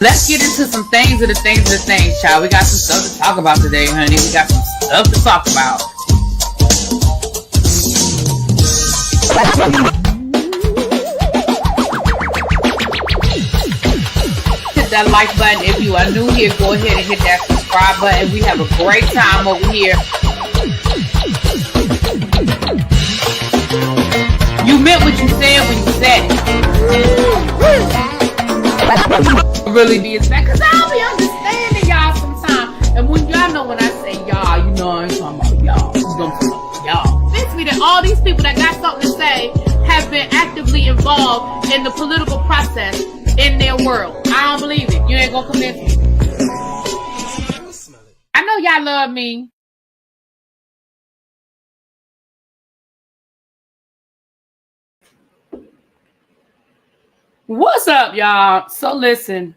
Let's get into some things of the things, child. We got some stuff to talk about today, honey. We got some stuff to talk about. Hit that like button. If you are new here, go ahead and hit that subscribe button. We have a great time over here. You meant what you said when you said it. Really did that, because I'll be understanding y'all sometimes. And when y'all know when I say y'all, you know I ain't talking about y'all. You don't talk about y'all. It's me that all these people that got something to say have been actively involved in the political process in their world. I don't believe it. You ain't gonna convince me. I know y'all love me. What's up, y'all? So listen,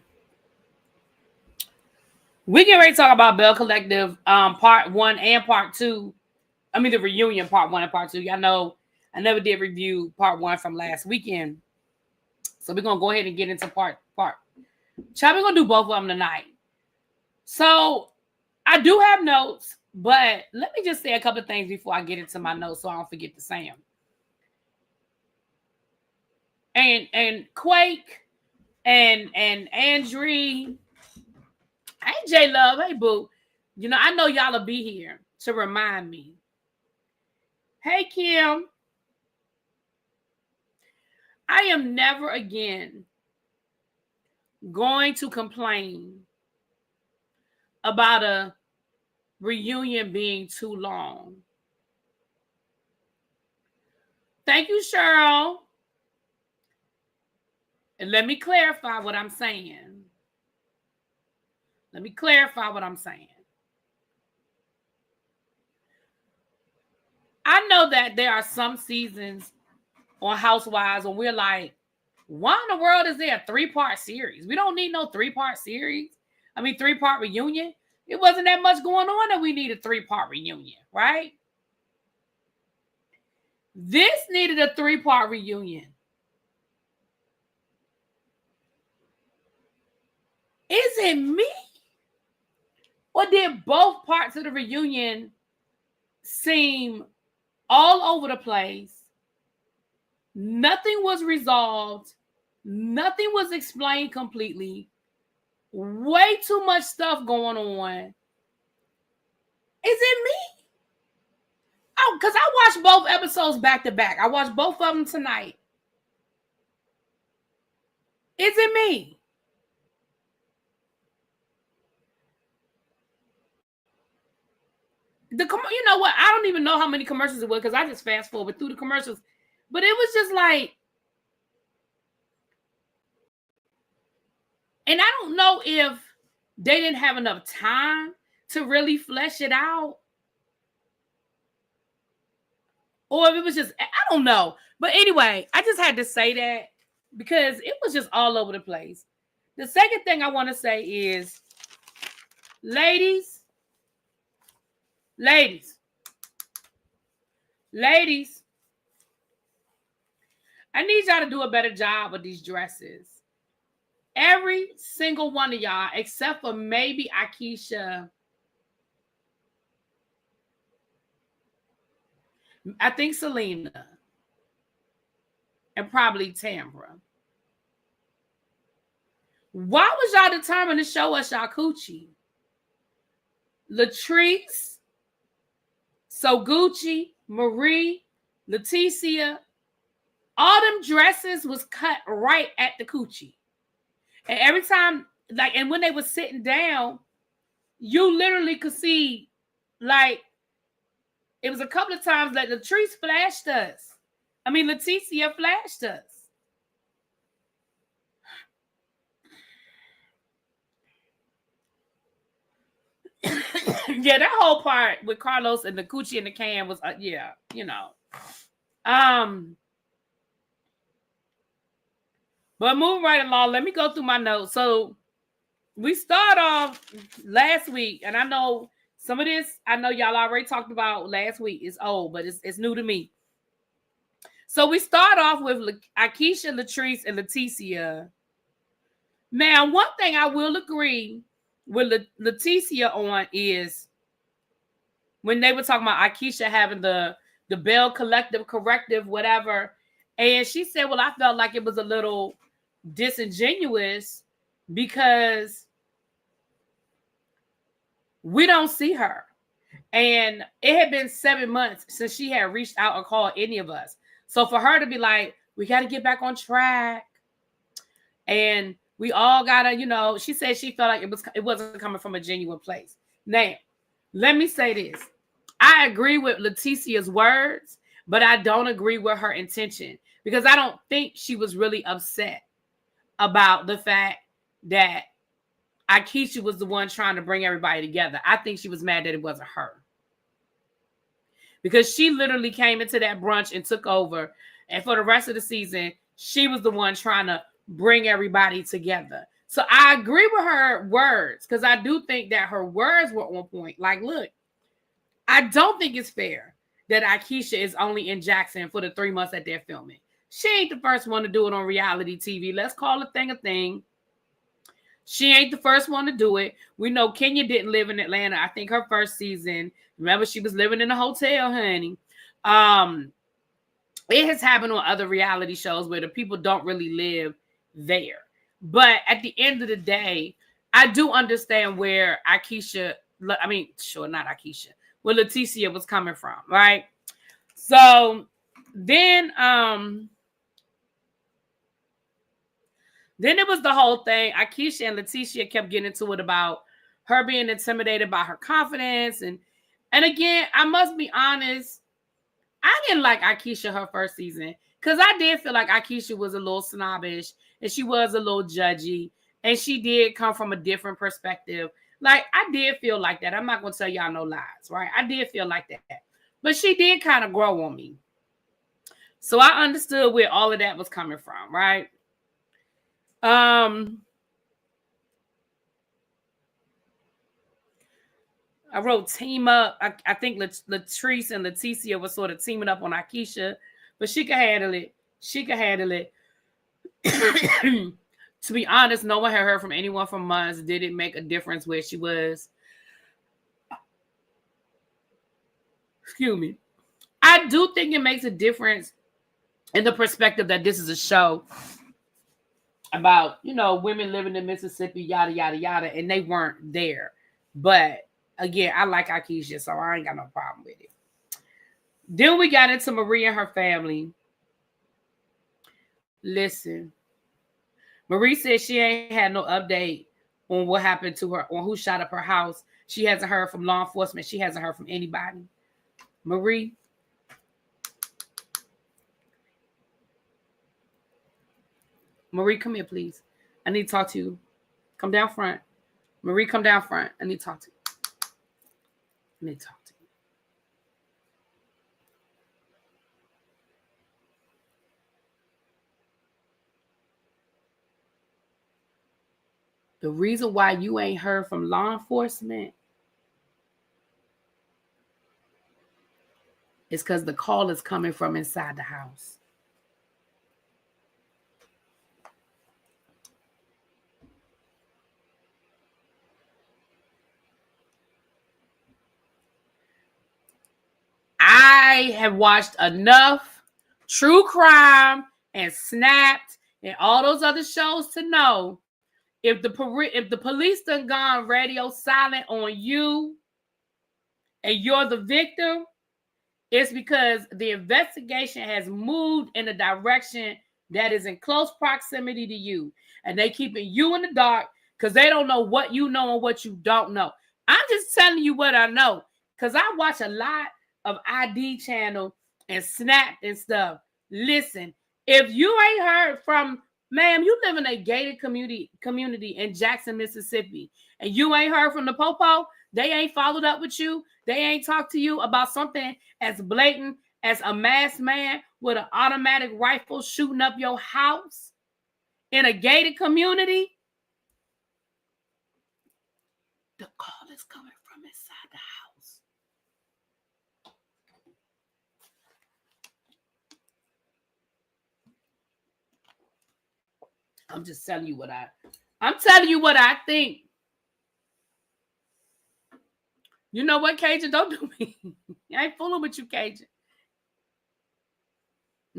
we get ready to talk about Belle Collective part 1 and part 2. I mean the reunion part 1 and part 2. Y'all know I never did review part 1 from last weekend. So we're gonna go ahead and get into part. Child, we're gonna do both of them tonight. So I do have notes, but let me just say a couple of things before I get into my notes so I don't forget to say them. And Quake and Andre, hey J Love, hey boo. You know, I know y'all will be here to remind me. Hey Kim, I am never again going to complain about a reunion being too long. Thank you, Cheryl. And let me clarify what I'm saying. I know that there are some seasons on Housewives when we're like, why in the world is there a 3-part series? We don't need no 3-part series. I mean, 3-part reunion. It wasn't that much going on that we need a 3-part reunion, right? This needed a 3-part reunion. Is it me? Or did both parts of the reunion seem all over the place? Nothing was resolved. Nothing was explained completely. Way too much stuff going on. Is it me? Oh, because I watched both episodes back to back. I watched both of them tonight. Is it me? You know what? I don't even know how many commercials it was because I just fast forward through the commercials. But it was just like, and I don't know if they didn't have enough time to really flesh it out. Or if it was just, I don't know. But anyway, I just had to say that because it was just all over the place. The second thing I want to say is, ladies, I need y'all to do a better job with these dresses. Every single one of y'all, except for maybe Akeisha. I think Selena. And probably Tambra. Why was y'all determined to show us y'all coochie? Latrice, SoGucci, Marie, Leticia, all them dresses was cut right at the coochie. And every time, like, and when they were sitting down, you literally could see, like, it was a couple of times that Latrice flashed us. I mean, Leticia flashed us. Yeah, that whole part with Carlos and the coochie in the can was, yeah, you know. But moving right along, let me go through my notes. So we start off last week, and I know some of this, I know y'all already talked about last week. It's old, but it's new to me. So we start off with Akeisha, Latrice, and Leticia Now, one thing I will agree with Leticia on is when they were talking about Akeisha having the Belle collective corrective, whatever. And she said, well, I felt like it was a little disingenuous because we don't see her. And it had been 7 months since she had reached out or called any of us. So for her to be like, we got to get back on track. And we all got to, she said she felt like it wasn't coming from a genuine place. Now, let me say this. I agree with Leticia's words, but I don't agree with her intention because I don't think she was really upset about the fact that Akeisha was the one trying to bring everybody together. I think she was mad that it wasn't her. Because she literally came into that brunch and took over. And for the rest of the season, she was the one trying to bring everybody together. So I agree with her words because I do think that her words were on point. Like, look, I don't think it's fair that Akeisha is only in Jackson for the 3 months that they're filming. She ain't the first one to do it on reality TV. Let's call a thing a thing. She ain't the first one to do it. We know Kenya didn't live in Atlanta. I think her first season. Remember, she was living in a hotel, honey. It has happened on other reality shows where the people don't really live there. But at the end of the day, I do understand where Akeisha, not Akeisha, where Leticia was coming from, right? So then it was the whole thing. Akeisha and Leticia kept getting into it about her being intimidated by her confidence. And again, I must be honest, I didn't like Akeisha her first season because I did feel like Akeisha was a little snobbish and she was a little judgy and she did come from a different perspective. Like, I did feel like that. I'm not going to tell y'all no lies, right? I did feel like that. But she did kind of grow on me. So I understood where all of that was coming from, right? I wrote team up. I think Latrice and Leticia were sort of teaming up on Akeisha, but she could handle it. To be honest, no one had heard from anyone for months. Did it make a difference where she was? Excuse me. I do think it makes a difference in the perspective that this is a show about, women living in Mississippi, yada, yada, yada, and they weren't there. But again, I like Akeisha, so I ain't got no problem with it. Then we got into Marie and her family. Listen, Marie said she ain't had no update on what happened to her, on who shot up her house. She hasn't heard from law enforcement. She hasn't heard from anybody. Marie, come here, please. I need to talk to you. Come down front. Marie, come down front. I need to talk to you. The reason why you ain't heard from law enforcement is because the call is coming from inside the house. I have watched enough true crime and Snapped and all those other shows to know if the police done gone radio silent on you and you're the victim, it's because the investigation has moved in a direction that is in close proximity to you. And they keeping you in the dark because they don't know what you know and what you don't know. I'm just telling you what I know because I watch a lot of ID channel and Snap and stuff. Listen, if you ain't heard from, ma'am, you live in a gated community in Jackson, Mississippi, and you ain't heard from the Popo, they ain't followed up with you, they ain't talked to you about something as blatant as a masked man with an automatic rifle shooting up your house in a gated community, the call is coming from inside the house. I'm just telling you what I'm telling you what I think. You know what, Cajun? Don't do me. I ain't fooling with you, Cajun.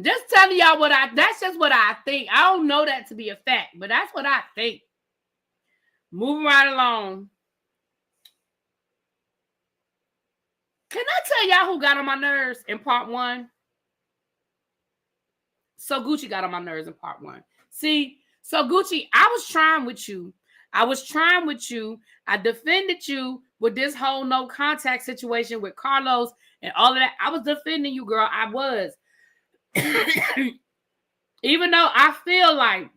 Just telling y'all that's just what I think. I don't know that to be a fact, but that's what I think. Moving right along. Can I tell y'all who got on my nerves in part 1? SoGucci got on my nerves in part 1. See, SoGucci, I was trying with you. I defended you with this whole no contact situation with Carlos and all of that. I was defending you, girl. I was. Even though I feel like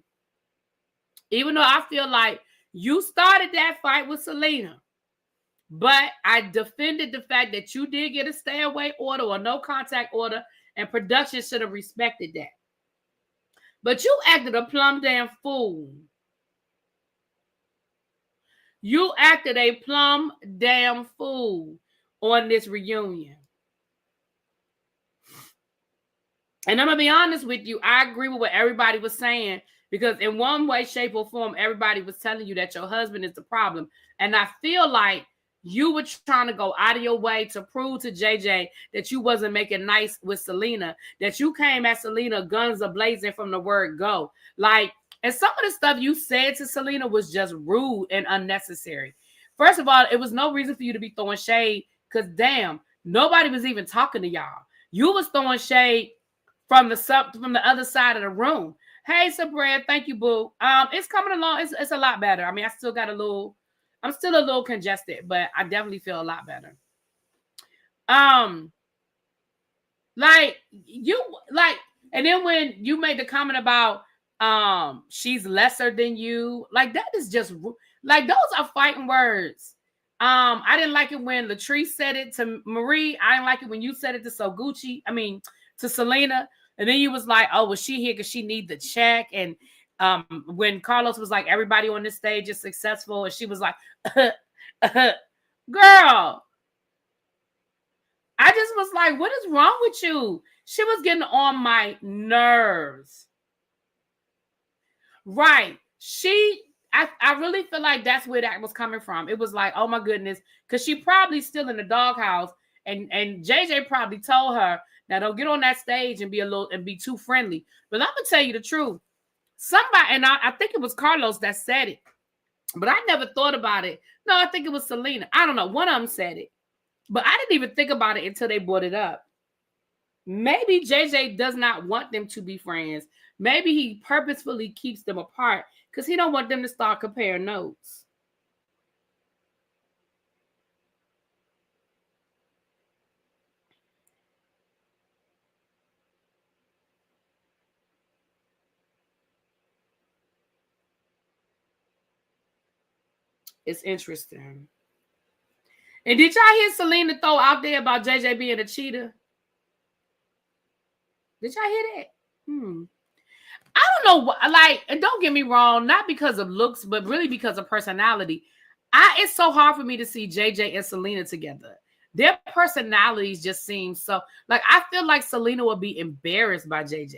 you started that fight with Selena, but I defended the fact that you did get a stay away order or no contact order, and production should have respected that. But you acted a plumb damn fool. You acted a plumb damn fool on this reunion. And I'm going to be honest with you. I agree with what everybody was saying, because in one way, shape, or form, everybody was telling you that your husband is the problem. And I feel like you were trying to go out of your way to prove to JJ that you wasn't making nice with Selena, that you came at Selena guns a-blazing from the word go. Like, and some of the stuff you said to Selena was just rude and unnecessary. First of all, it was no reason for you to be throwing shade, because damn, nobody was even talking to y'all. You was throwing shade from the other side of the room. Hey, Sabria, thank you, boo. It's coming along. It's a lot better. I mean, I'm still a little congested, but I definitely feel a lot better. And then when you made the comment about she's lesser than you, like, that is just like, those are fighting words. I didn't like it when Latrice said it to Marie. I didn't like it when you said it to to Selena. And then you was like, oh, was she here because she need the check? And when Carlos was like, everybody on this stage is successful, and she was like, girl, I just was like, what is wrong with you? She was getting on my nerves. Right. I really feel like that's where that was coming from. It was like, oh my goodness, because she probably still in the doghouse, and JJ probably told her, now don't get on that stage and be too friendly. But I'm gonna tell you the truth. Somebody, and I think it was Carlos that said it, but I never thought about it. No, I think it was Selena. I don't know. One of them said it, but I didn't even think about it until they brought it up. Maybe JJ does not want them to be friends. Maybe he purposefully keeps them apart because he don't want them to start comparing notes. It's interesting. And did y'all hear Selena throw out there about JJ being a cheater? Did y'all hear that? I don't know. Like, and don't get me wrong, not because of looks, but really because of personality. It's so hard for me to see JJ and Selena together. Their personalities just seem so, like, I feel like Selena would be embarrassed by JJ,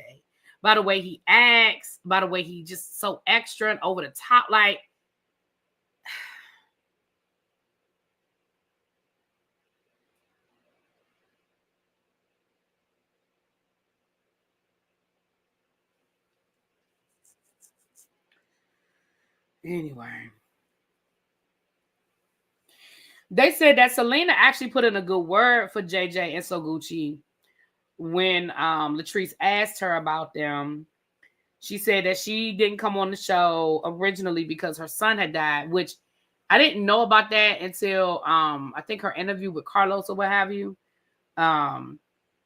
by the way he acts, by the way he just so extra and over the top. Like, anyway, they said that Selena actually put in a good word for JJ and SoGucci when Latrice asked her about them. She said that she didn't come on the show originally because her son had died, which I didn't know about that until I think her interview with Carlos or what have you. And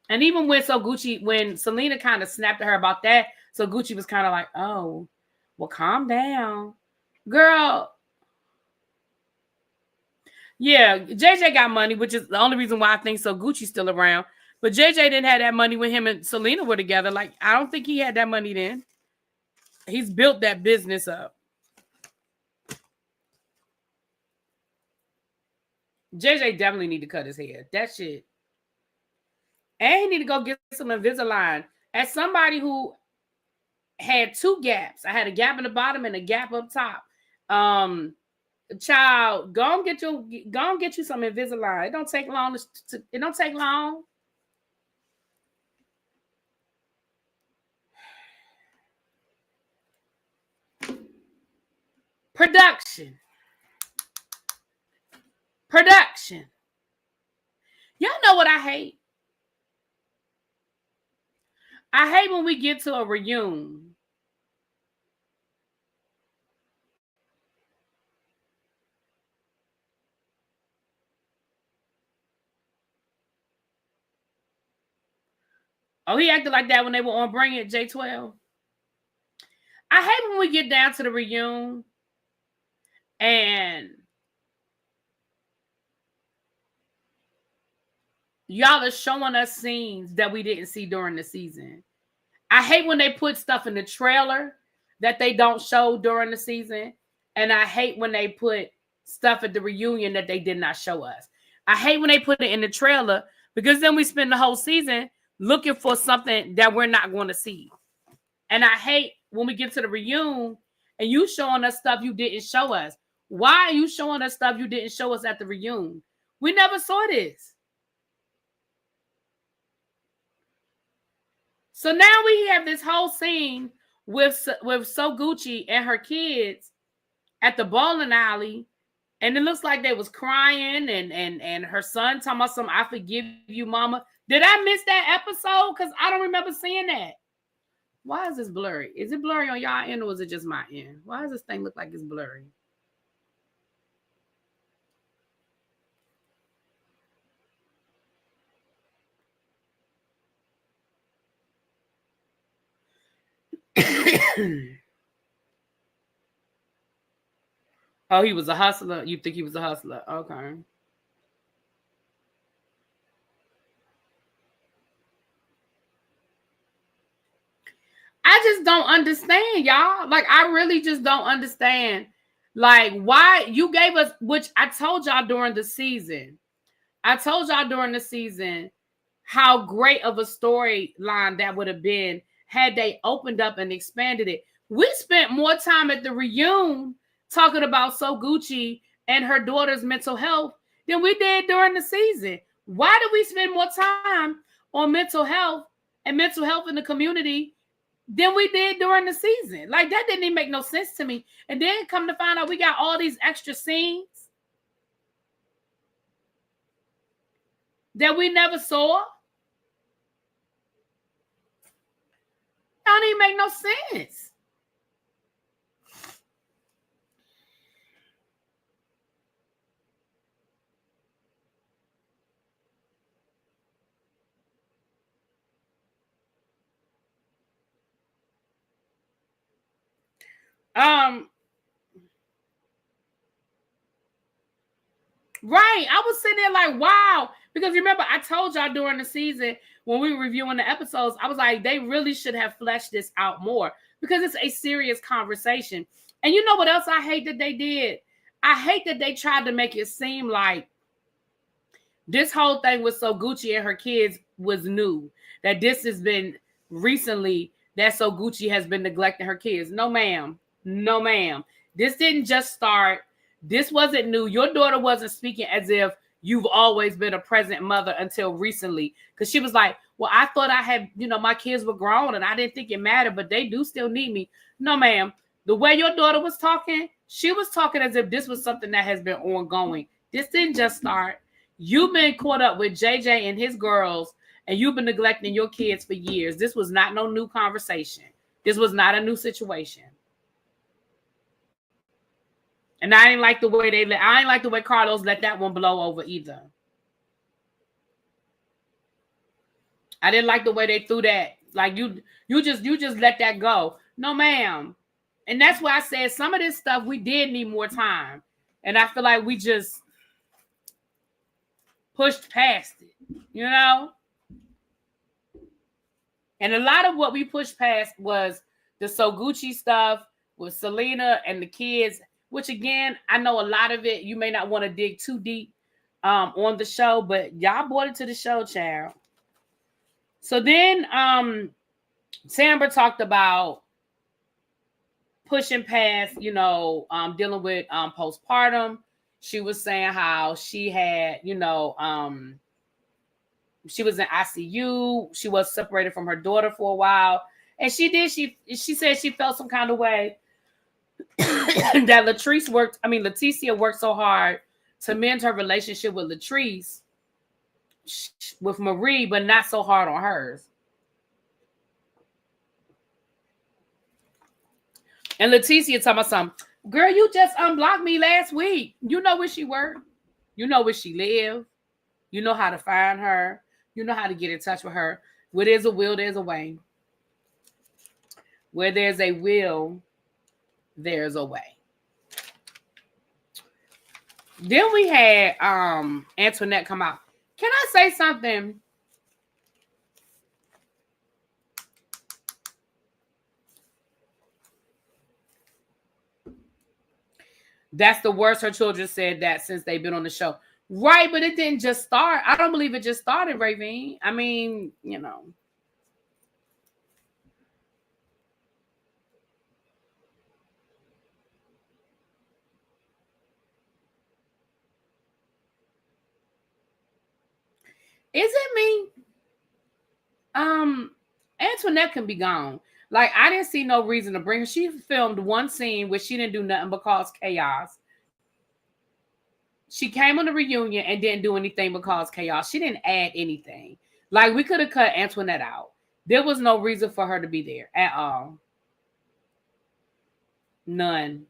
even when Selena kind of snapped at her about that, SoGucci was kind of like, oh, well, calm down. Girl. Yeah, JJ got money, which is the only reason why I think SoGucci's still around. But JJ didn't have that money when him and Selena were together. Like, I don't think he had that money then. He's built that business up. JJ definitely need to cut his hair. That shit. And he need to go get some Invisalign. As somebody who had two gaps, I had a gap in the bottom and a gap up top. Child, go and get you some Invisalign. It don't take long. It don't take long. Production. Y'all know what I hate? I hate when we get to a reunion. Oh, he acted like that when they were on Bring It, J12. I hate when we get down to the reunion and y'all are showing us scenes that we didn't see during the season. I hate when they put stuff in the trailer that they don't show during the season. And I hate when they put stuff at the reunion that they did not show us. I hate when they put it in the trailer because then we spend the whole season looking for something that we're not going to see. And I hate when we get to the reunion and you showing us stuff you didn't show us. Why are you showing us stuff you didn't show us at the reunion? We never saw this. So now we have this whole scene with SoGucci and her kids at the bowling alley, and it looks like they was crying, and her son talking about some, I forgive you, mama. Did I miss that episode? Because I don't remember seeing that. Why is this blurry? Is it blurry on y'all end or is it just my end? Why does this thing look like it's blurry? Oh, he was a hustler. You think he was a hustler? Okay. I just don't understand, y'all. Like, I really just don't understand. Like, why you gave us, which I told y'all during the season. I told y'all during the season how great of a storyline that would have been had they opened up and expanded it. We spent more time at the reunion talking about SoGucci and her daughter's mental health than we did during the season. Why did we spend more time on mental health and mental health in the community than we did during the season? Like, that didn't even make no sense to me. And then come to find out we got all these extra scenes that we never saw. Don't even make no sense. Right. I was sitting there like, wow. Because remember, I told y'all during the season when we were reviewing the episodes, I was like, they really should have fleshed this out more because it's a serious conversation. And you know what else I hate that they did? I hate that they tried to make it seem like this whole thing with SoGucci and her kids was new. That this has been recently that SoGucci has been neglecting her kids. No, ma'am. No, ma'am. This didn't just start. This wasn't new. Your daughter wasn't speaking as if you've always been a present mother until recently. Because she was like, well, I thought I had, my kids were grown and I didn't think it mattered, but they do still need me. No, ma'am. The way your daughter was talking, she was talking as if this was something that has been ongoing. This didn't just start. You've been caught up with JJ and his girls, and you've been neglecting your kids for years. This was not no new conversation. This was not a new situation. And I ain't like the way Carlos let that one blow over either. I didn't like the way they threw that. Like you just let that go. No, ma'am. And that's why I said some of this stuff we did need more time. And I feel like we just pushed past it, And a lot of what we pushed past was the SoGucci stuff with Selena and the kids, which again, I know a lot of it, you may not want to dig too deep on the show, but y'all brought it to the show, child. So then Samber talked about pushing past, dealing with postpartum. She was saying how she had, she was in ICU. She was separated from her daughter for a while. And she said she felt some kind of way that Leticia worked so hard to mend her relationship with Latrice, with Marie, but not so hard on hers. And Leticia talking about something. Girl, you just unblocked me last week. You know where she worked. You know where she lived. You know how to find her. You know how to get in touch with her. Where there's a will, there's a way. Where there's a will, there's a way. Then we had Antoinette come out. Can I say something? That's the worst. Her children said that since they've been on the show. Right, but it didn't just start. I don't believe it just started, Ravine. I mean, Is it me? Antoinette can be gone. Like, I didn't see no reason to bring her. She filmed one scene where she didn't do nothing but cause chaos. She came on the reunion and didn't do anything but cause chaos. She didn't add anything. Like, we could have cut Antoinette out. There was no reason for her to be there at all. None.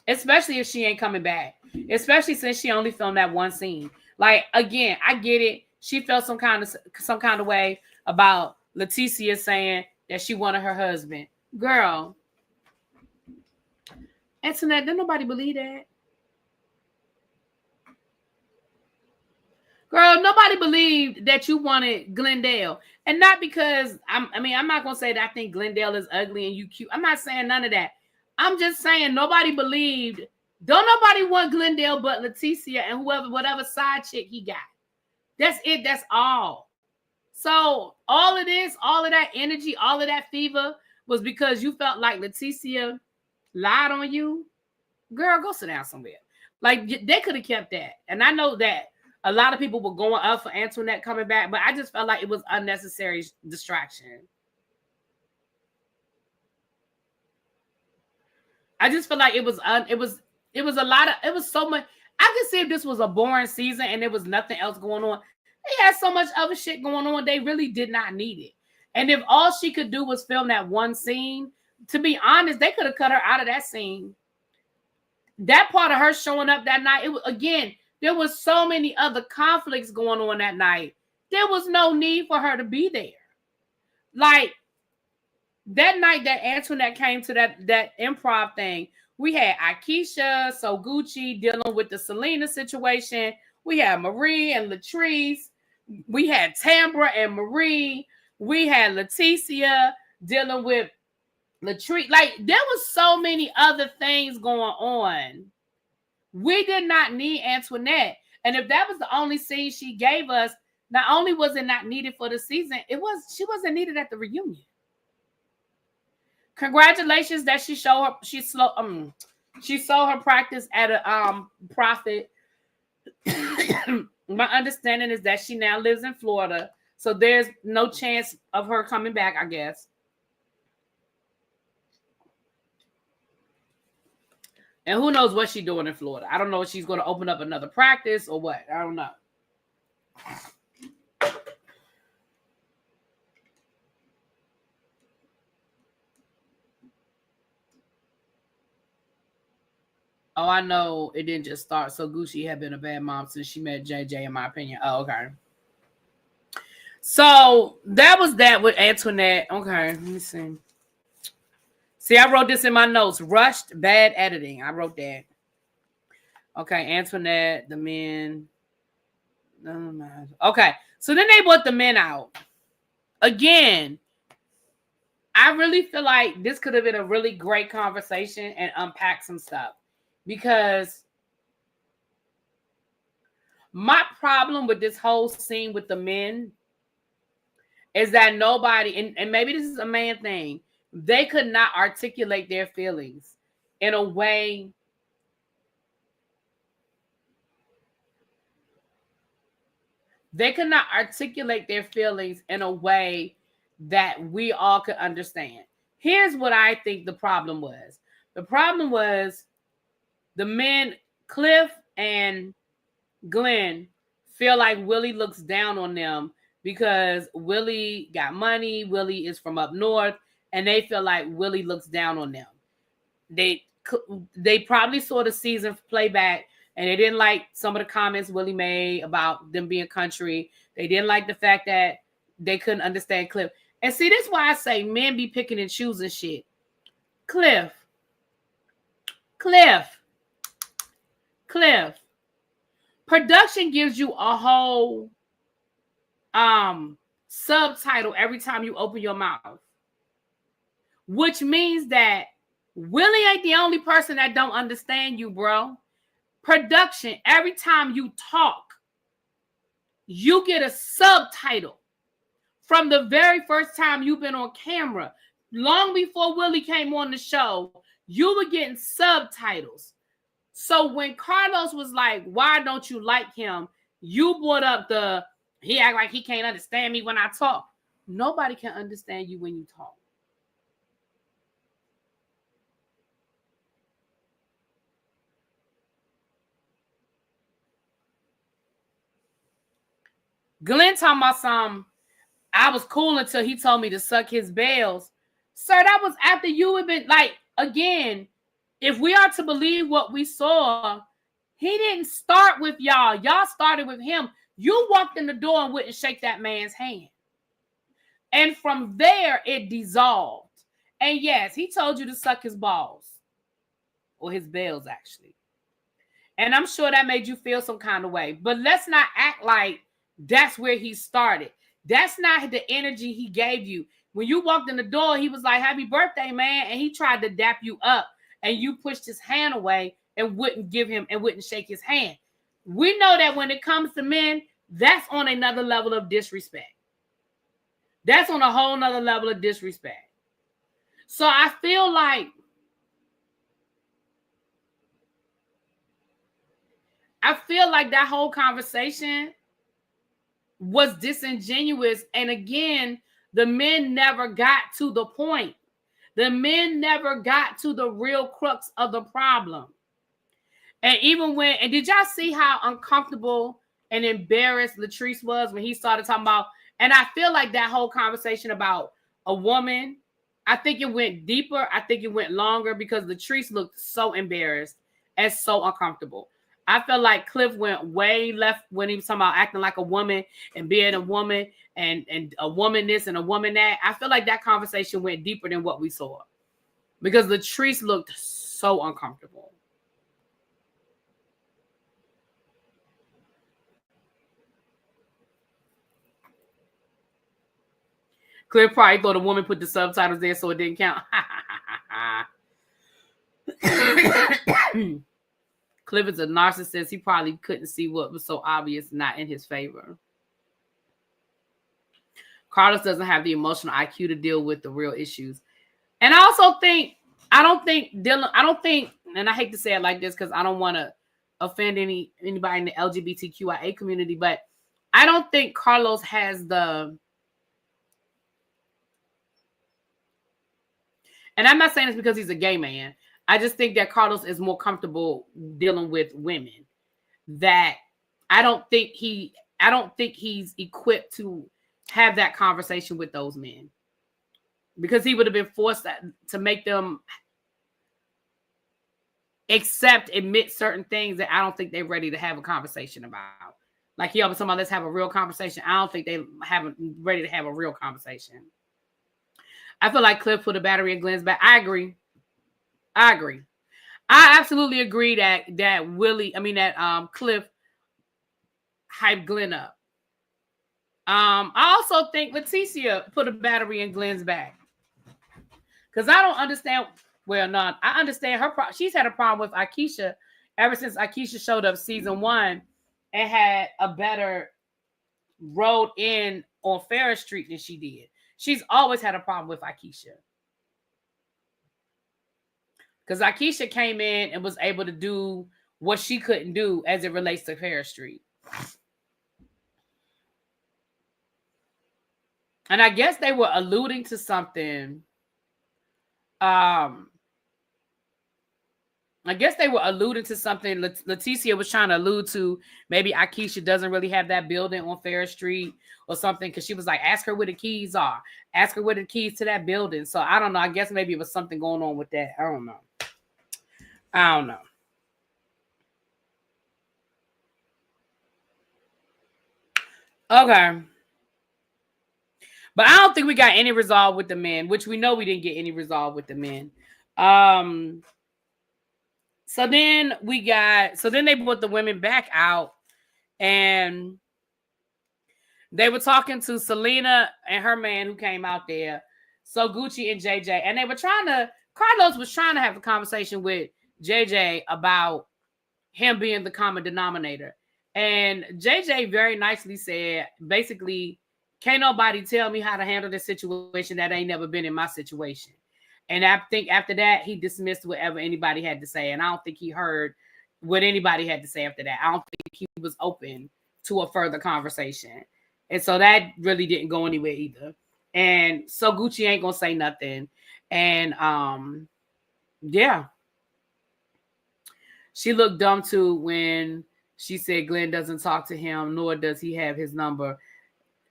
Especially if she ain't coming back. Especially since she only filmed that one scene. Like, again, I get it. She felt some kind of way about Leticia saying that she wanted her husband. Girl, Antoinette, didn't nobody believe that? Girl, nobody believed that you wanted Glendale. And not because, I'm not going to say that I think Glendale is ugly and you cute. I'm not saying none of that. I'm just saying nobody believed. Don't nobody want Glendale but Leticia and whatever side chick he got. That's it. That's all. So all of this, all of that energy, all of that fever was because you felt like Leticia lied on you. Girl, go sit down somewhere. Like, they could have kept that. And I know that a lot of people were going up for Antoinette coming back, but I just felt like it was unnecessary distraction. I just feel like it was so much. I could see if this was a boring season and there was nothing else going on. They had so much other shit going on. They really did not need it. And if all she could do was film that one scene, to be honest, they could have cut her out of that scene. That part of her showing up that night, there was so many other conflicts going on that night. There was no need for her to be there. Like, that night that Antoinette came to that improv thing, we had Akeisha, SoGucci dealing with the Selena situation. We had Marie and Latrice. We had Tambra and Marie. We had Leticia dealing with Latrice. Like, there was so many other things going on. We did not need Antoinette. And if that was the only scene she gave us, not only was it not needed for the season, she wasn't needed at the reunion. Congratulations that she sold her practice at a profit. My understanding is that she now lives in Florida, so there's no chance of her coming back, I guess. And who knows what she's doing in Florida. I don't know if she's going to open up another practice or what. I don't know. Oh, I know it didn't just start. SoGucci had been a bad mom since she met JJ, in my opinion. Oh, okay. So that was that with Antoinette. Okay, let me see. See, I wrote this in my notes. Rushed, bad editing. I wrote that. Okay, Antoinette, the men. Okay, so then they brought the men out. Again, I really feel like this could have been a really great conversation and unpack some stuff. Because my problem with this whole scene with the men is that nobody, and maybe this is a man thing, They could not articulate their feelings in a way that we all could understand. Here's what I think the problem was. The problem was the men, Cliff and Glenn, feel like Willie looks down on them because Willie got money, Willie is from up north, and they feel like Willie looks down on them. They probably saw the season playback and they didn't like some of the comments Willie made about them being country. They didn't like the fact that they couldn't understand Cliff. And see, this is why I say men be picking and choosing shit. Cliff. Production gives you a whole subtitle every time you open your mouth, which means that Willie ain't the only person that don't understand you, bro. Production, every time you talk, you get a subtitle from the very first time you've been on camera. Long before Willie came on the show, you were getting subtitles. So when Carlos was like, why don't you like him? You brought up he act like he can't understand me when I talk. Nobody can understand you when you talk. Glenn talking about some, I was cool until he told me to suck his bells. Sir, that was after you had been, like, again, if we are to believe what we saw, he didn't start with y'all. Y'all started with him. You walked in the door and wouldn't shake that man's hand. And from there, it dissolved. And yes, he told you to suck his balls. Or his bells, actually. And I'm sure that made you feel some kind of way. But let's not act like that's where he started. That's not the energy he gave you. When you walked in the door, he was like, happy birthday, man. And he tried to dap you up. And you pushed his hand away and wouldn't shake his hand. We know that when it comes to men, that's on another level of disrespect. That's on a whole nother level of disrespect. So I feel like that whole conversation was disingenuous. And again, the men never got to the point. The men never got to the real crux of the problem. And did y'all see how uncomfortable and embarrassed Latrice was when he started talking about, and I feel like that whole conversation about a woman, I think it went deeper. I think it went longer because Latrice looked so embarrassed and so uncomfortable. I felt like Cliff went way left when he was talking about acting like a woman and being a woman and a woman this and a woman that. I feel like that conversation went deeper than what we saw because Latrice looked so uncomfortable. Cliff probably thought a woman put the subtitles there so it didn't count. Cliff is a narcissist. He probably couldn't see what was so obvious not in his favor. Carlos doesn't have the emotional IQ to deal with the real issues. And I also think, and I hate to say it like this because I don't want to offend anybody in the LGBTQIA community, but I don't think Carlos has the, and I'm not saying this because he's a gay man. I just think that Carlos is more comfortable dealing with women. That I don't think he's equipped to have that conversation with those men. Because he would have been forced to make them admit certain things that I don't think they're ready to have a conversation about. Like he always somebody, let's have a real conversation. I don't think they haven't ready to have a real conversation. I feel like Cliff put a battery in Glenn's back. I agree. I absolutely agree that Cliff hyped Glenn up. I also think Leticia put a battery in Glenn's back. Because I don't understand. Well, no, I understand her problem. She's had a problem with Akeisha ever since Akeisha showed up season 1 and had a better road in on Ferris Street than she did. She's always had a problem with Akeisha. Because Akeisha came in and was able to do what she couldn't do as it relates to Paris Street. And I guess they were alluding to something. I guess they were alluding to something Leticia was trying to allude to. Maybe Akeisha doesn't really have that building on Fair Street or something, because she was like, ask her where the keys are. Ask her where the keys to that building. So I don't know. I guess maybe it was something going on with that. I don't know. Okay. But I don't think we got any resolve with the men, which we know we didn't get any resolve with the men. So then they brought the women back out, and they were talking to Selena and her man who came out there, SoGucci and JJ, and they were Carlos was trying to have a conversation with JJ about him being the common denominator. And JJ very nicely said, basically, can't nobody tell me how to handle this situation that ain't never been in my situation. And I think after that, he dismissed whatever anybody had to say. And I don't think he heard what anybody had to say after that. I don't think he was open to a further conversation. And so that really didn't go anywhere either. And SoGucci ain't going to say nothing. And yeah. She looked dumb too when she said Glenn doesn't talk to him, nor does he have his number.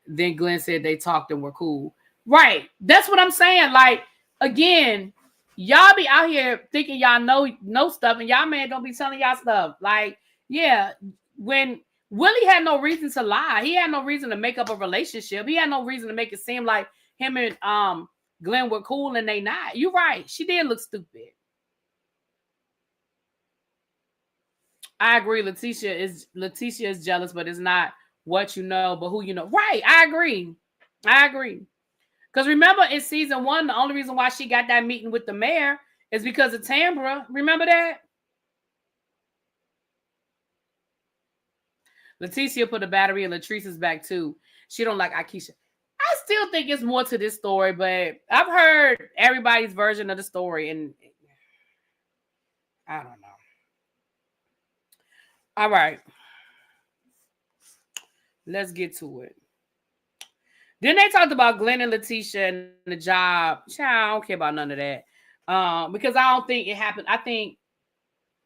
Then Glenn said they talked and were cool. Right. That's what I'm saying. Like, again, y'all be out here thinking y'all know stuff, and y'all man don't be telling y'all stuff. Like, yeah, when Willie had no reason to lie. He had no reason to make up a relationship. He had no reason to make it seem like him and Glenn were cool and they not. You're right. She did look stupid. I agree. Leticia is jealous, but it's not what you know, but who you know. Right. I agree. Because remember in season 1, the only reason why she got that meeting with the mayor is because of Tambra. Remember that? Leticia put a battery in Latrice's back too. She don't like Akeisha. I still think it's more to this story, but I've heard everybody's version of the story, and I don't know. All right. Let's get to it. Then they talked about Glenn and Leticia and the job. I don't care about none of that. Because I don't think it happened. I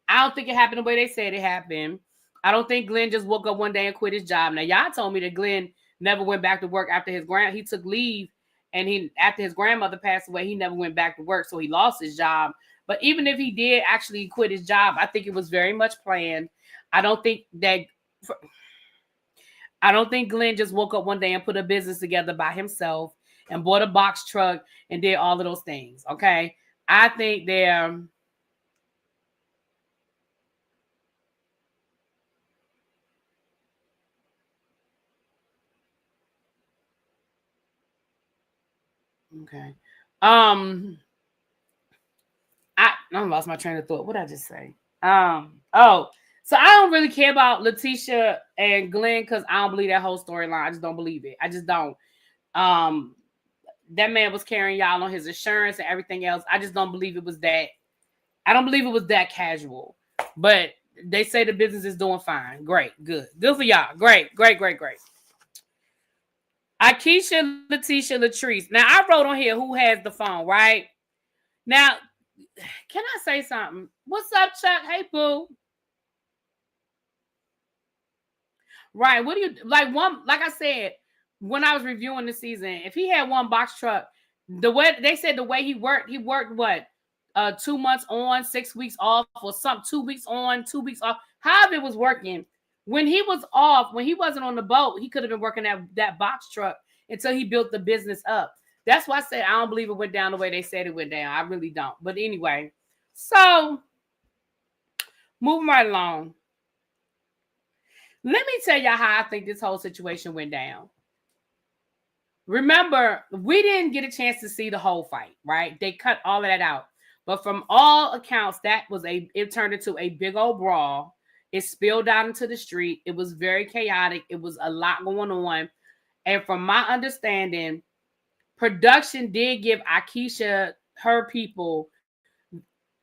don't think it happened the way they said it happened. I don't think Glenn just woke up one day and quit his job. Now, y'all told me that Glenn never went back to work after he took leave, and after his grandmother passed away, he never went back to work, so he lost his job. But even if he did actually quit his job, I think it was very much planned. I don't think Glenn just woke up one day and put a business together by himself and bought a box truck and did all of those things. Okay. I think they're okay. I lost my train of thought. What did I just say? So I don't really care about Leticia and Glenn because I don't believe that whole storyline. I just don't believe it. I just don't. That man was carrying y'all on his insurance and everything else. I just don't believe it was that. I don't believe it was that casual. But they say the business is doing fine. Great. Good for y'all. Great. Akeisha, Leticia, Latrice. Now, I wrote on here who has the phone, right? Now, can I say something? What's up, Chuck? Hey, boo. Right. What do you like? Like I said, when I was reviewing the season, if he had one box truck, the way they said the way he worked what? 2 months on, 6 weeks off, or something, 2 weeks on, 2 weeks off. However it was working. When he was off, when he wasn't on the boat, he could have been working that box truck until he built the business up. That's why I said I don't believe it went down the way they said it went down. I really don't. But anyway, so moving right along. Let me tell y'all how I think this whole situation went down. Remember, we didn't get a chance to see the whole fight, right? They cut all of that out. But from all accounts, it turned into a big old brawl. It spilled out into the street. It was very chaotic. It was a lot going on. And from my understanding, production did give Akeisha her people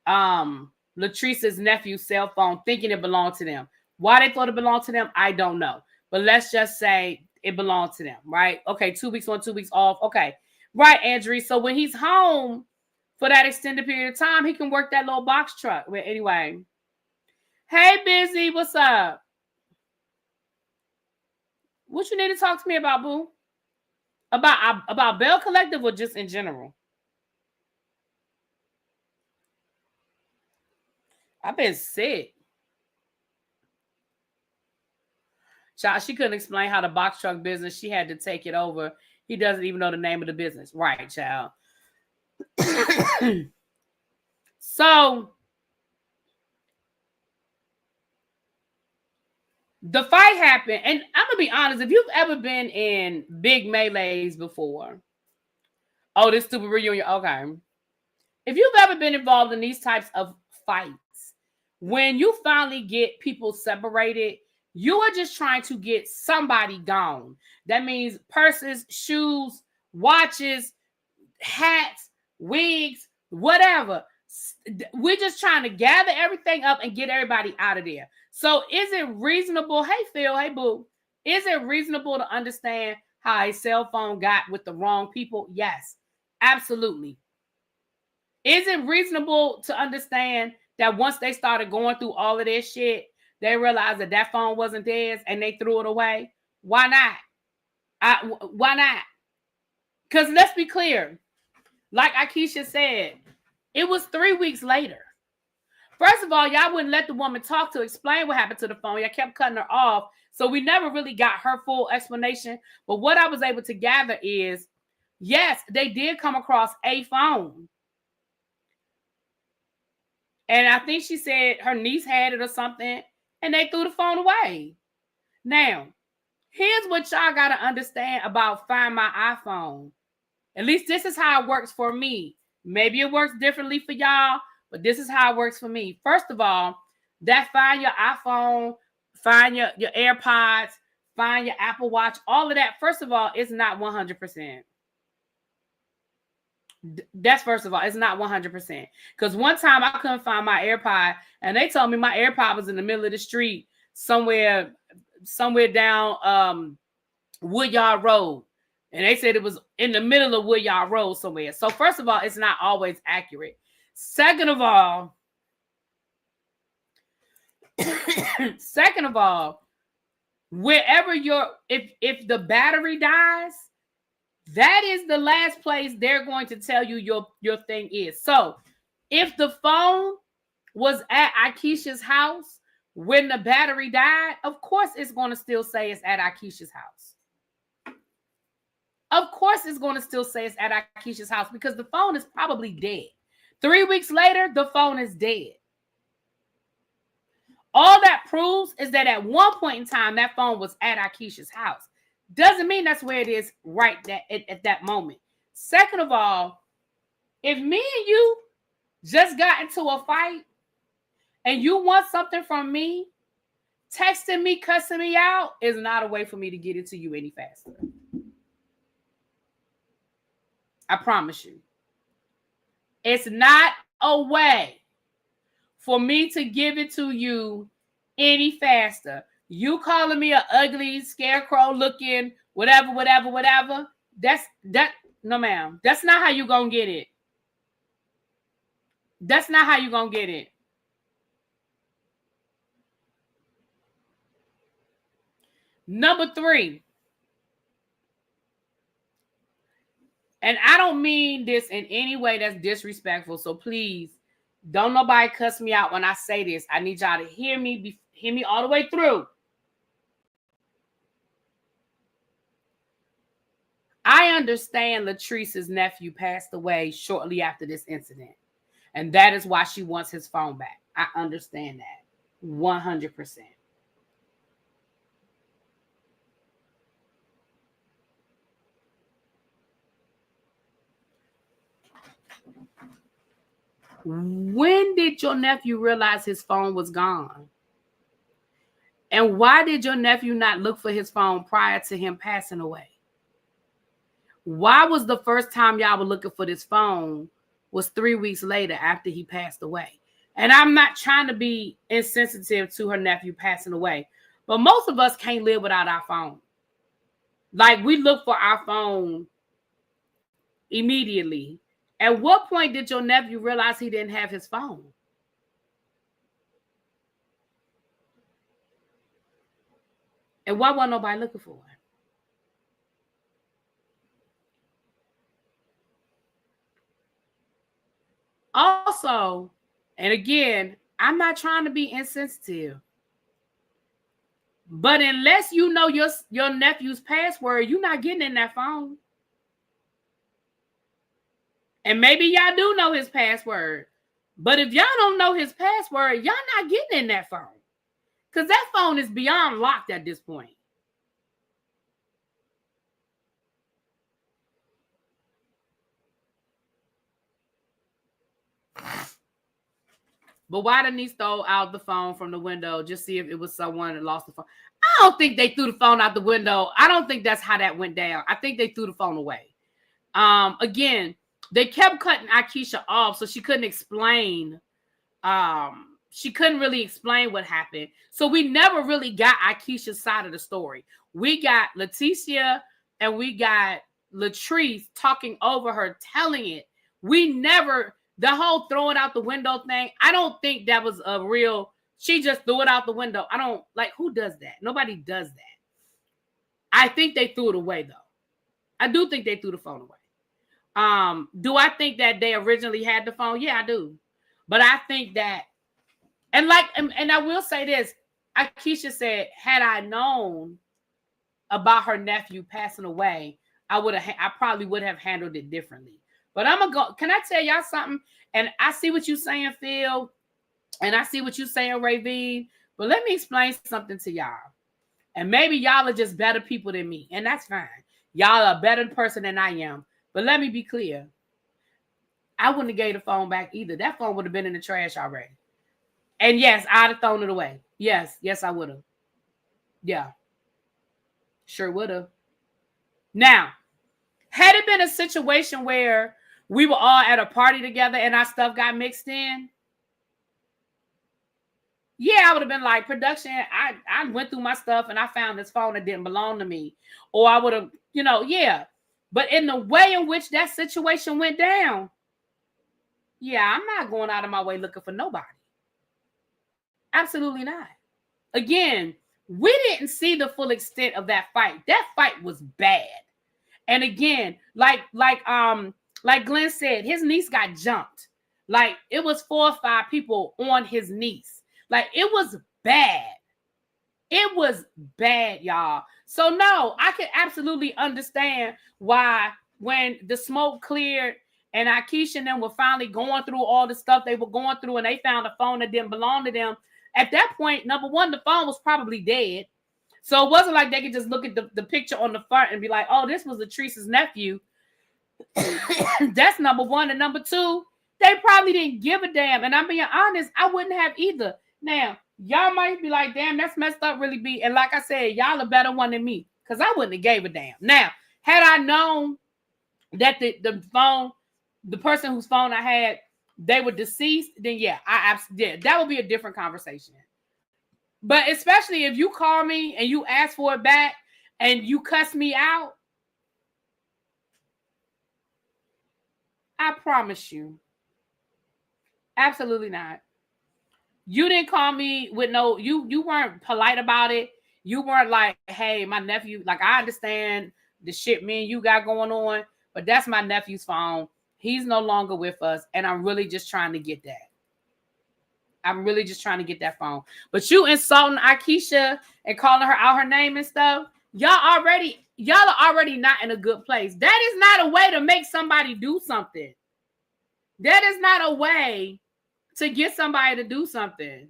Latrice's nephew's cell phone, thinking it belonged to them. Why they thought it belonged to them, I don't know. But let's just say it belonged to them, right? Okay, 2 weeks on, 2 weeks off. Okay, right, Andrew. So when he's home for that extended period of time, he can work that little box truck. But anyway, hey, Busy, what's up? What you need to talk to me about, boo? About Belle Collective or just in general? I've been sick. Child, she couldn't explain how the box truck business, she had to take it over. He doesn't even know the name of the business. Right, child. So, the fight happened, and I'm going to be honest, if you've ever been in big melees before, oh, this stupid reunion, okay. If you've ever been involved in these types of fights, when you finally get people separated, you are just trying to get somebody gone. That means purses, shoes, watches, hats, wigs, whatever. We're just trying to gather everything up and get everybody out of there. So is it reasonable? Hey, Phil. Hey, boo. Is it reasonable to understand how a cell phone got with the wrong people? Yes, absolutely. Is it reasonable to understand that once they started going through all of this shit, they realized that that phone wasn't theirs and they threw it away? Why not? Why not? Because let's be clear. Like Akeisha said, it was 3 weeks later. First of all, y'all wouldn't let the woman talk to explain what happened to the phone. Y'all kept cutting her off. So we never really got her full explanation. But what I was able to gather is, yes, they did come across a phone. And I think she said her niece had it or something, and they threw the phone away. Now, here's what y'all got to understand about Find My iPhone. At least this is how it works for me. Maybe it works differently for y'all, but this is how it works for me. First of all, that Find Your iPhone, Find your AirPods, Find your Apple Watch, all of that, first of all, it's not 100%. That's first of all, it's not 100%. Because one time I couldn't find my AirPod, and they told me my AirPod was in the middle of the street somewhere down Woodyard Road. And they said it was in the middle of Woodyard Road somewhere. So first of all, it's not always accurate. Second of all, wherever if the battery dies, that is the last place they're going to tell you your thing is. So if the phone was at Akeisha's house when the battery died, of course it's going to still say it's at Akeisha's house. Of course it's going to still say it's at Akeisha's house because the phone is probably dead. 3 weeks later, the phone is dead. All that proves is that at one point in time, that phone was at Akeisha's house. Doesn't mean that's where it is right at that moment. Second of all, if me and you just got into a fight and you want something from me, texting me, cussing me out is not a way for me to get it to you any faster. I promise you. It's not a way for me to give it to you any faster. You calling me an ugly, scarecrow looking, whatever. No, ma'am. That's not how you gonna get it. That's not how you gonna get it. Number 3. And I don't mean this in any way that's disrespectful. So please, don't nobody cuss me out when I say this. I need y'all to hear me all the way through. I understand Latrice's nephew passed away shortly after this incident. And that is why she wants his phone back. I understand that 100%. When did your nephew realize his phone was gone? And why did your nephew not look for his phone prior to him passing away? Why was the first time y'all were looking for this phone was 3 weeks later after he passed away. And I'm not trying to be insensitive to her nephew passing away, but most of us can't live without our phone. Like, we look for our phone immediately. At what point did your nephew realize he didn't have his phone? And why wasn't nobody looking for it? Also, and again, I'm not trying to be insensitive, but unless you know your nephew's password, you're not getting in that phone. And maybe y'all do know his password, but if y'all don't know his password, y'all not getting in that phone, because that phone is beyond locked at this point. But why didn't he throw out the phone from the window? Just see if it was someone that lost the phone. I don't think they threw the phone out the window. I don't think that's how that went down. I think they threw the phone away. Again, they kept cutting Akeisha off, so she couldn't explain. She couldn't really explain what happened. So we never really got Akeisha's side of the story. We got Leticia and we got Latrice talking over her, telling it. We never... The whole throwing out the window thing, I don't think that was a real, she just threw it out the window. I don't, like, who does that? Nobody does that. I think they threw it away, though. I do think they threw the phone away. Do I think that they originally had the phone? Yeah, I do. But I think that, and I will say this, Akeisha said, had I known about her nephew passing away, I probably would have handled it differently. But I'm going to go. Can I tell y'all something? And I see what you're saying, Phil. And I see what you're saying, Ravine. But let me explain something to y'all. And maybe y'all are just better people than me. And that's fine. Y'all are a better person than I am. But let me be clear. I wouldn't have gave the phone back either. That phone would have been in the trash already. And yes, I'd have thrown it away. Yes, I would have. Yeah. Sure would have. Now, had it been a situation where we were all at a party together and our stuff got mixed in, yeah, I would have been like, production, I went through my stuff and I found this phone that didn't belong to me. Or I would have, yeah. But in the way in which that situation went down, yeah, I'm not going out of my way looking for nobody. Absolutely not. Again, we didn't see the full extent of that fight. That fight was bad. And again, like Glenn said, his niece got jumped. Like, it was 4 or 5 people on his niece. Like, it was bad. It was bad, y'all. So no, I can absolutely understand why when the smoke cleared and Akeisha and them were finally going through all the stuff they were going through and they found a phone that didn't belong to them. At that point, number one, the phone was probably dead. So it wasn't like they could just look at the picture on the front and be like, oh, this was Latrice's nephew. That's number one. And number two, they probably didn't give a damn. And I'm being honest, I wouldn't have either. Now, y'all might be like, damn, that's messed up, really be. And like I said, y'all a better one than me because I wouldn't have gave a damn. Now, had I known that the person whose phone I had, they were deceased, then yeah, that would be a different conversation. But especially if you call me and you ask for it back and you cuss me out, I promise you, absolutely not. You didn't call me with no, you weren't polite about it. You weren't like, hey, my nephew, like, I understand the shit me and you got going on, but that's my nephew's phone. He's no longer with us, and I'm really just trying to get that. I'm really just trying to get that phone. But you insulting Akeisha and calling her out her name and stuff, y'all are already not in a good place. That is not a way to make somebody do something. That is not a way to get somebody to do something.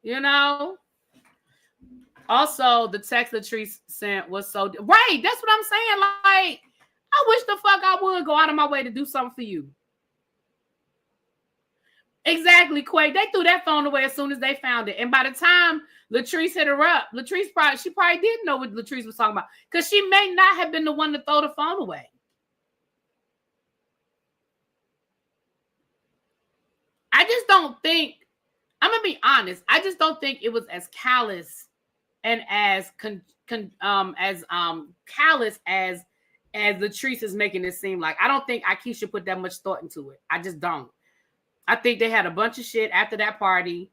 You know? Also, the text Latrice sent was so... Right, that's what I'm saying. Like, I wish the fuck I would go out of my way to do something for you. Exactly, Quake. They threw that phone away as soon as they found it. And by the time Latrice hit her up, she probably didn't know what Latrice was talking about. Because she may not have been the one to throw the phone away. don't think, I'm gonna be honest, I just don't think it was as callous and as callous as Latrice is making it seem like. I don't think Akeisha put that much thought into it. I just don't. I think they had a bunch of shit after that party.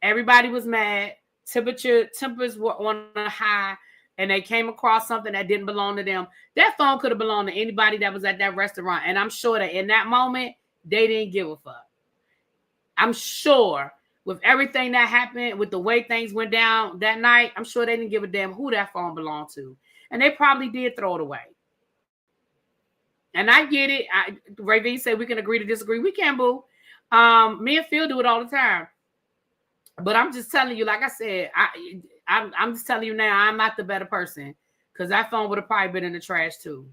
Everybody was mad. Tempers were on a high, and they came across something that didn't belong to them. That phone could have belonged to anybody that was at that restaurant, and I'm sure that in that moment, they didn't give a fuck. I'm sure with everything that happened, with the way things went down that night, I'm sure they didn't give a damn who that phone belonged to. And they probably did throw it away. And I get it. Ravine said we can agree to disagree. We can, boo. Me and Phil do it all the time. But I'm just telling you, like I said, I'm just telling you now, I'm not the better person. Because that phone would have probably been in the trash too.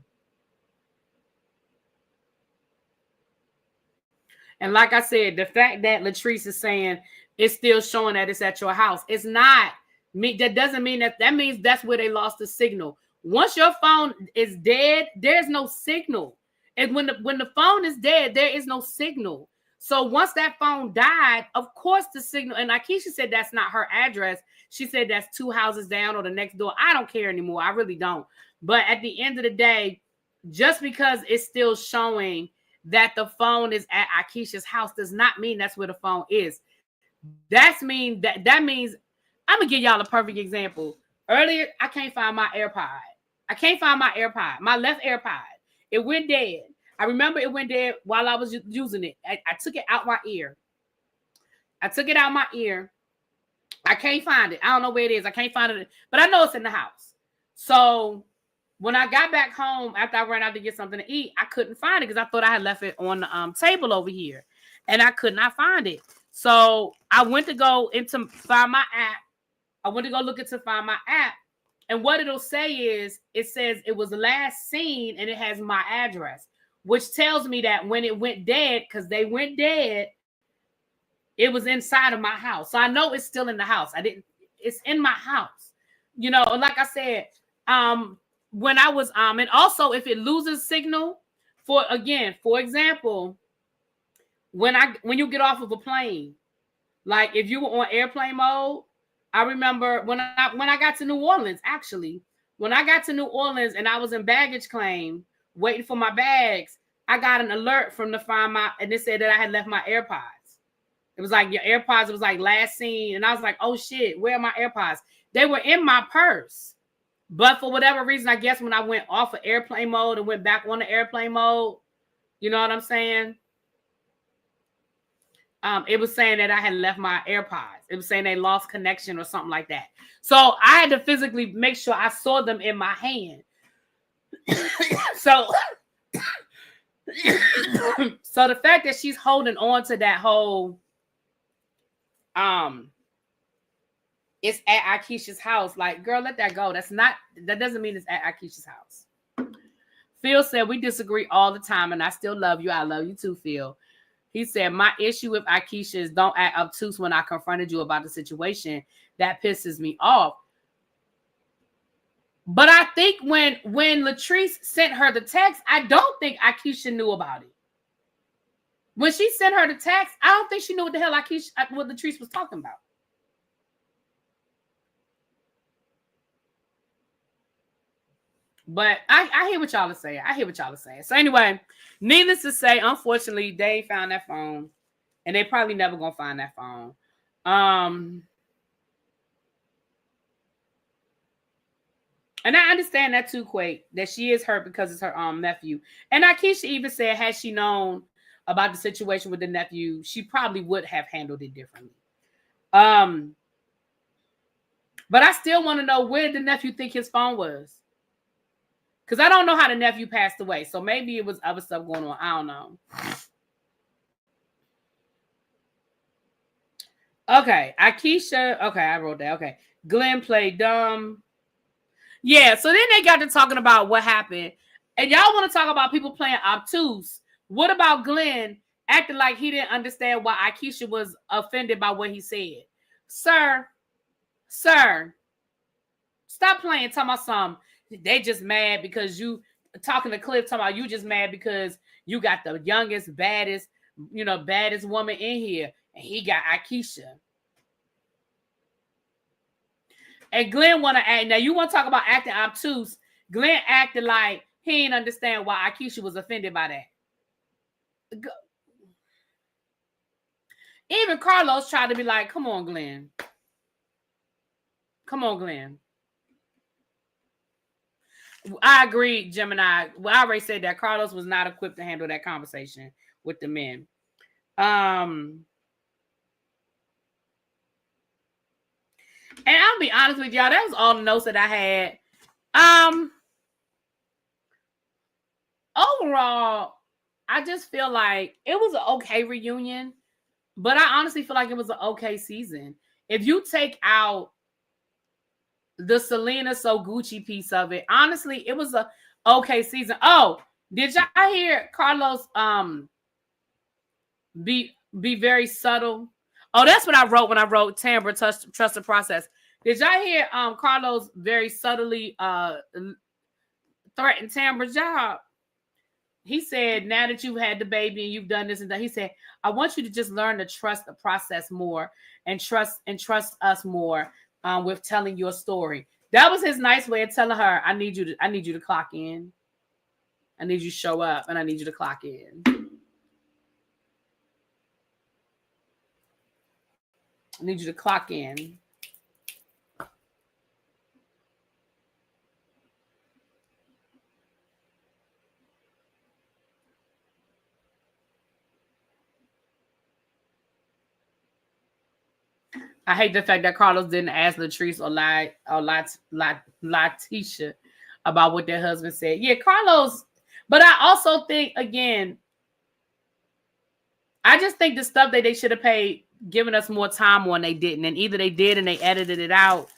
And like I said, the fact that Latrice is saying it's still showing that it's at your house, it's not. That doesn't mean that means that's where they lost the signal. Once your phone is dead, there's no signal. And when the phone is dead, there is no signal. So once that phone died, of course the signal, and Akeisha said that's not her address. She said that's 2 houses down or the next door. I don't care anymore. I really don't. But at the end of the day, just because it's still showing that the phone is at Akeisha's house does not mean that's where the phone is. That means I'm gonna give y'all a perfect example. Earlier, I can't find my AirPod. My left AirPod. It went dead. I remember it went dead while I was using it. I took it out my ear. I can't find it. I don't know where it is. I can't find it, but I know it's in the house. So when I got back home after I ran out to get something to eat, I couldn't find it because I thought I had left it on the table over here, and I could not find it. So I went to go find my app. I went to go look into find my app, and what it'll say is it says it was last seen, and it has my address, which tells me that when it went dead, because they went dead, it was inside of my house. So I know it's still in the house. It's in my house, you know. Like I said, when I was and also if it loses signal, for example, when you get off of a plane, like if you were on airplane mode, I remember when I got to New Orleans, actually, when I got to New Orleans and I was in baggage claim waiting for my bags, I got an alert from the Find My, and it said that I had left my AirPods. It was like your AirPods, it was like last seen, and I was like, oh shit, where are my AirPods? They were in my purse. But for whatever reason, I guess when I went off of airplane mode and went back on the airplane mode, you know what I'm saying? It was saying that I had left my AirPods. It was saying they lost connection or something like that. So I had to physically make sure I saw them in my hand. So the fact that she's holding on to that whole it's at Akeisha's house, like, girl, let that go. That doesn't mean it's at Akeisha's house. Phil said we disagree all the time, and I still love you. I love you too, Phil. He said, my issue with Akeisha is don't act obtuse when I confronted you about the situation. That pisses me off. But I think when Latrice sent her the text, I don't think Akeisha knew about it. When she sent her the text, I don't think she knew what the hell what Latrice was talking about. But I hear what y'all are saying. So anyway, needless to say, unfortunately, they found that phone, and they probably never gonna find that phone. And I understand that too, Quake, that she is hurt because it's her nephew. And Akeisha even said, had she known about the situation with the nephew, she probably would have handled it differently. But I still want to know, where did the nephew think his phone was? Because I don't know how the nephew passed away. So maybe it was other stuff going on. I don't know. Okay. Akeisha. Okay, I wrote that. Okay. Glenn played dumb. Yeah, so then they got to talking about what happened. And y'all want to talk about people playing obtuse. What about Glenn acting like he didn't understand why Akeisha was offended by what he said? Sir, stop playing, talking about something. They just mad because you talking to Cliff, talking about you just mad because you got the youngest, baddest woman in here. And he got Akeisha. And Glenn want to act. Now, you want to talk about acting obtuse. Glenn acted like he didn't understand why Akeisha was offended by that. Even Carlos tried to be like, come on, Glenn. Come on, Glenn. I agree, Gemini. Well, I already said that Carlos was not equipped to handle that conversation with the men. And I'll be honest with y'all, that was all the notes that I had. Overall, I just feel like it was an okay reunion, but I honestly feel like it was an okay season. If you take out the Selena SoGucci piece of it, honestly, it was a okay season. Oh, did y'all hear Carlos be very subtle? Oh, that's what I wrote when I wrote Tambra trust the process. Did y'all hear Carlos very subtly threaten Tambra's job? He said, now that you've had the baby and you've done this and that, he said, I want you to just learn to trust the process more and trust us more with telling your story. That was his nice way of telling her, I need you to clock in. I need you to show up and I need you to clock in. I need you to clock in. I hate the fact that Carlos didn't ask Latrice or Latisha about what their husband said. Yeah, Carlos. But I also think, again, I just think the stuff that they should have paid, giving us more time on, they didn't. And either they did and they edited it out,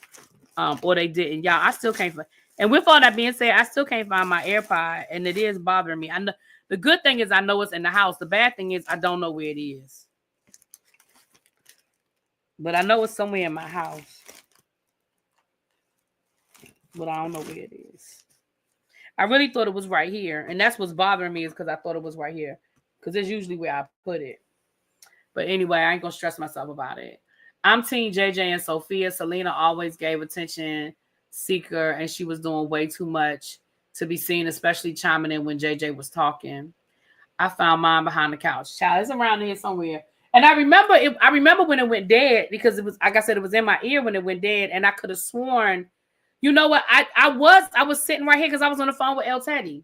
or they didn't. Y'all, I still can't find. And with all that being said, I still can't find my AirPod, and it is bothering me. I know the good thing is I know it's in the house. The bad thing is I don't know where it is. But I know it's somewhere in my house. But I don't know where it is. I really thought it was right here. And that's what's bothering me, is because I thought it was right here. Because it's usually where I put it. But anyway, I ain't going to stress myself about it. I'm Team JJ and Sophia. Selena always gave attention seeker, and she was doing way too much to be seen, especially chiming in when JJ was talking. I found mine behind the couch. Child, it's around here somewhere. And I remember when it went dead, because it was, like I said, it was in my ear when it went dead, and I could have sworn, you know what? I was sitting right here because I was on the phone with El Teddy.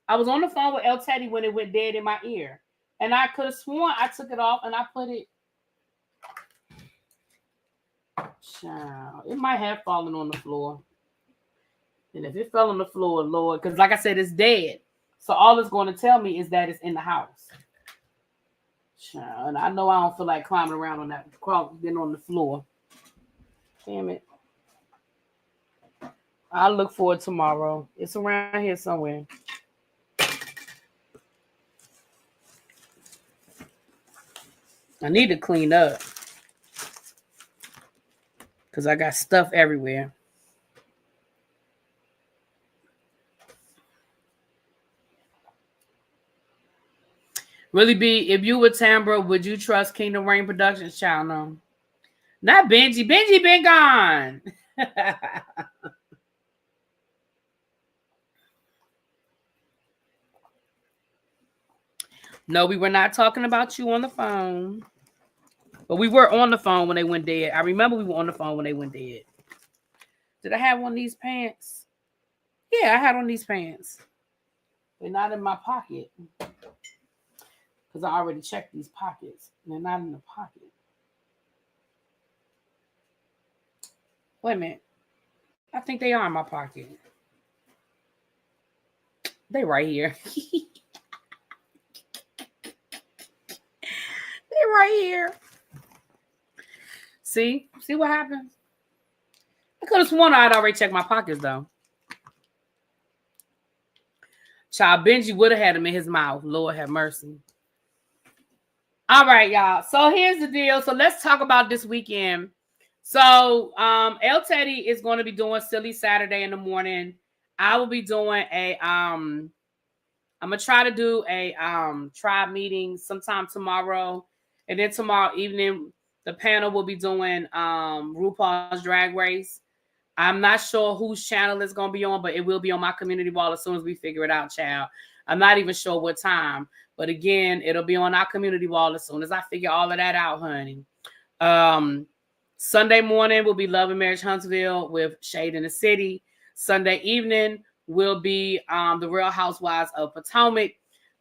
I was on the phone with El Teddy when it went dead in my ear. And I could have sworn I took it off and I put it. Child, it might have fallen on the floor. And if it fell on the floor, Lord, because like I said, it's dead. So all it's going to tell me is that it's in the house. Child, and I know I don't feel like climbing around on that, getting on the floor. Damn it. I'll look for it tomorrow. It's around here somewhere. I need to clean up because I got stuff everywhere. Really be, if you were Tambra, would you trust Kingdom Reign Productions? Child, no. Not Benji. Benji been gone. No, we were not talking about you on the phone. But we were on the phone when they went dead. I remember we were on the phone when they went dead. Did I have on these pants? Yeah, I had on these pants. They're not in my pocket. Because I already checked these pockets. They're not in the pocket. Wait a minute. I think they are in my pocket. They right here. They're right here. See what happens? I could have sworn I'd already checked my pockets, though. Child, Benji would have had him in his mouth. Lord have mercy. All right, y'all. So here's the deal. So let's talk about this weekend. So El Teddy is going to be doing Silly Saturday in the morning. I will be doing I'm going to try to do a tribe meeting sometime tomorrow. And then tomorrow evening, the panel will be doing RuPaul's Drag Race. I'm not sure whose channel it's going to be on, but it will be on my community wall as soon as we figure it out, child. I'm not even sure what time. But again, it'll be on our community wall as soon as I figure all of that out, honey. Sunday morning will be Love and Marriage Huntsville with Shade in the City. Sunday evening will be the Real Housewives of Potomac.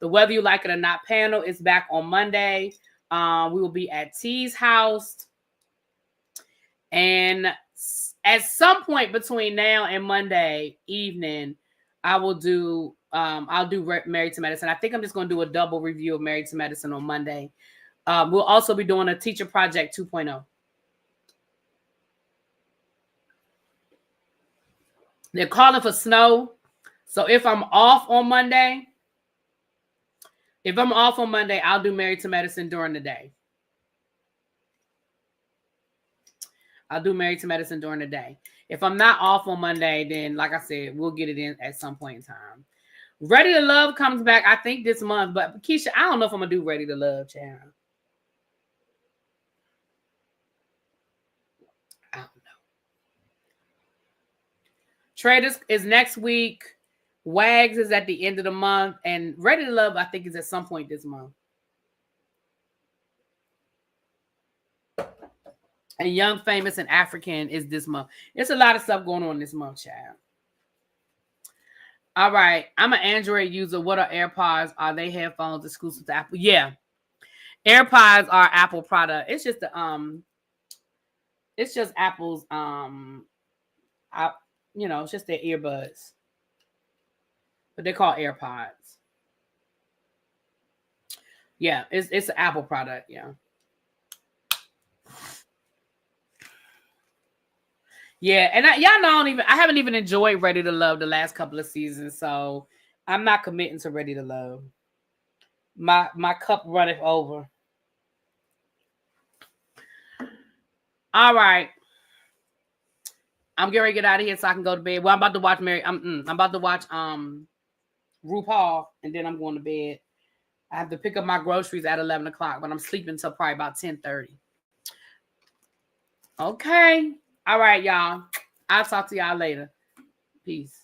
The Whether You Like It or Not panel is back on Monday. We will be at T's house. And at some point between now and Monday evening, I'll do Married to Medicine. I think I'm just going to do a double review of Married to Medicine on Monday. We'll also be doing a Teacher Project 2.0. They're calling for snow. So if I'm off on Monday, I'll do Married to Medicine during the day. I'll do Married to Medicine during the day. If I'm not off on Monday, then like I said, we'll get it in at some point in time. Ready to Love comes back, I think, this month. But Keisha, I don't know if I'm going to do Ready to Love, child. I don't know. Traders is next week. Wags is at the end of the month. And Ready to Love, I think, is at some point this month. And Young, Famous, and African is this month. There's a lot of stuff going on this month, child. All right. I'm an Android user. What are AirPods? Are they headphones exclusive to Apple? Yeah. AirPods are Apple product. It's just Apple's it's just their earbuds. But they're called AirPods. Yeah, it's an Apple product, yeah. Yeah, and y'all know I haven't even enjoyed Ready to Love the last couple of seasons, so I'm not committing to Ready to Love. My cup runneth over. All right. I'm getting ready to get out of here so I can go to bed. Well, I'm about to watch I'm about to watch RuPaul, and then I'm going to bed. I have to pick up my groceries at 11 o'clock, but I'm sleeping until probably about 10:30. Okay. All right, y'all. I'll talk to y'all later. Peace.